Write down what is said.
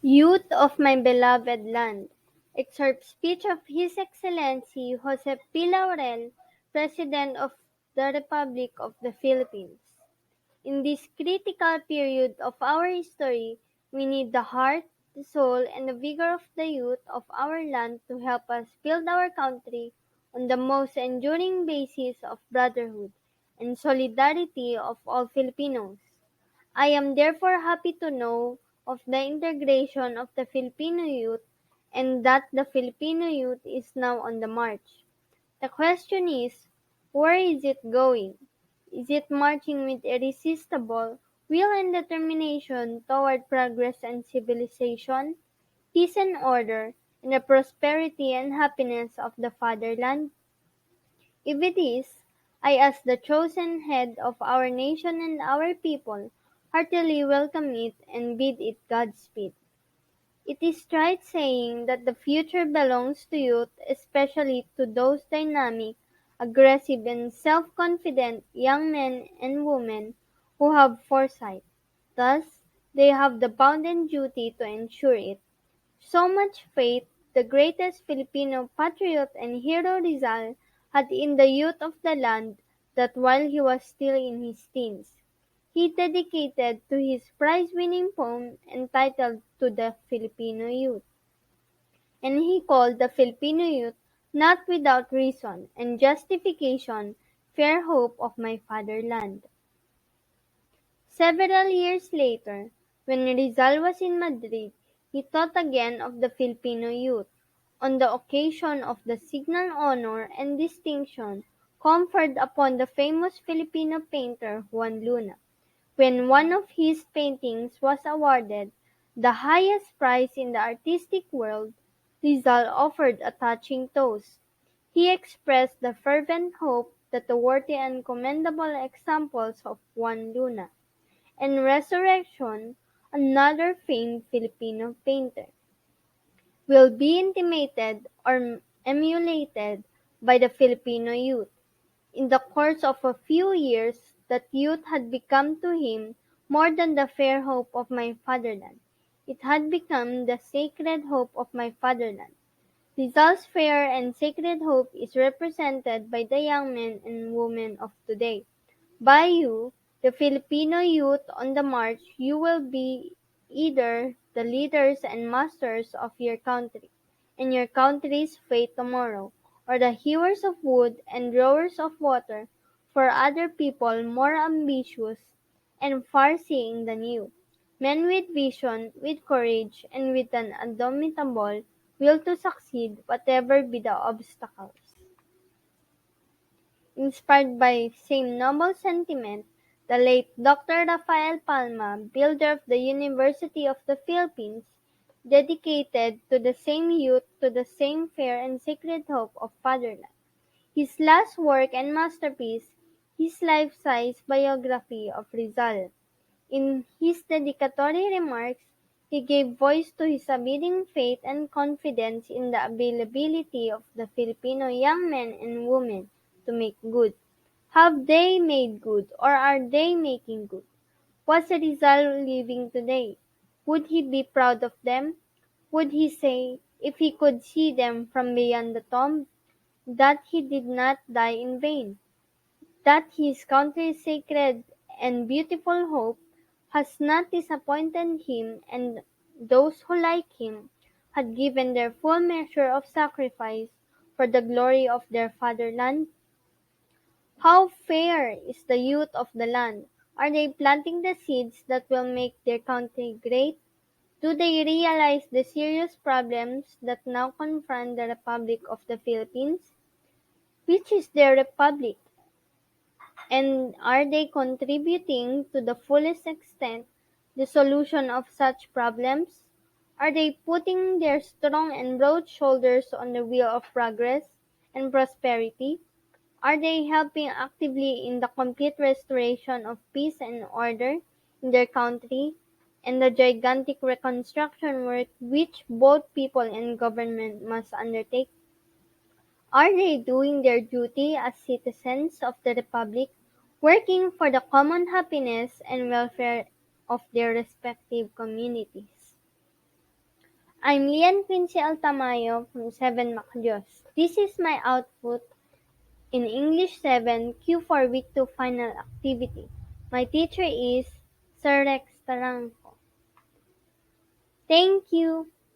Youth of my beloved land, excerpt speech of His Excellency Jose P. Laurel, President of the Republic of the Philippines. In this critical period of our history, we need the heart, the soul, and the vigor of the youth of our land to help us build our country on the most enduring basis of brotherhood and solidarity of all Filipinos. I am therefore happy to know of the integration of the Filipino youth and that the Filipino youth is now on the march. The question is, where is it going? Is it marching with irresistible will and determination toward progress and civilization, peace and order, and the prosperity and happiness of the fatherland? If it is, I as the chosen head of our nation and our people heartily welcome it and bid it Godspeed. It is trite saying that the future belongs to youth, especially to those dynamic, aggressive and self-confident young men and women who have foresight. Thus, they have the bounden duty to ensure it. So much faith the greatest Filipino patriot and hero Rizal had in the youth of the land that while he was still in his teens, he dedicated to his prize-winning poem entitled To the Filipino Youth, and he called the Filipino youth, not without reason and justification, fair hope of my fatherland. Several years later, when Rizal was in Madrid, he thought again of the Filipino youth, on the occasion of the signal honor and distinction conferred upon the famous Filipino painter Juan Luna. When one of his paintings was awarded the highest prize in the artistic world, Rizal offered a touching toast. He expressed the fervent hope that the worthy and commendable examples of Juan Luna and Resurrection, another famed Filipino painter, will be imitated or emulated by the Filipino youth. In the course of a few years, that youth had become to him more than the fair hope of my fatherland. It had become the sacred hope of my fatherland. Rizal's fair and sacred hope is represented by the young men and women of today. By you, the Filipino youth on the march, you will be either the leaders and masters of your country and your country's fate tomorrow, or the hewers of wood and drawers of water for other people more ambitious and far-seeing than you. Men with vision, with courage, and with an indomitable will to succeed whatever be the obstacles. Inspired by same noble sentiment, the late Doctor Rafael Palma, builder of the University of the Philippines, dedicated to the same youth to the same fair and sacred hope of fatherland. His last work and masterpiece, his life-size biography of Rizal. In his dedicatory remarks, he gave voice to his abiding faith and confidence in the availability of the Filipino young men and women to make good. Have they made good, or are they making good? Was Rizal living today? Would he be proud of them? Would he say, if he could see them from beyond the tomb, that he did not die in vain? That his country's sacred and beautiful hope has not disappointed him, and those who like him had given their full measure of sacrifice for the glory of their fatherland? How fair is the youth of the land! Are they planting the seeds that will make their country great? Do they realize the serious problems that now confront the Republic of the Philippines? Which is their republic? And are they contributing to the fullest extent the solution of such problems? Are they putting their strong and broad shoulders on the wheel of progress and prosperity? Are they helping actively in the complete restoration of peace and order in their country and the gigantic reconstruction work which both people and government must undertake? Are they doing their duty as citizens of the Republic, working for the common happiness and welfare of their respective communities? I'm Lian Quincy Altamayo from 7 Macdios. This is my output in English 7 Q4 Week 2 final activity. My teacher is Sir Rex Taranco. Thank you.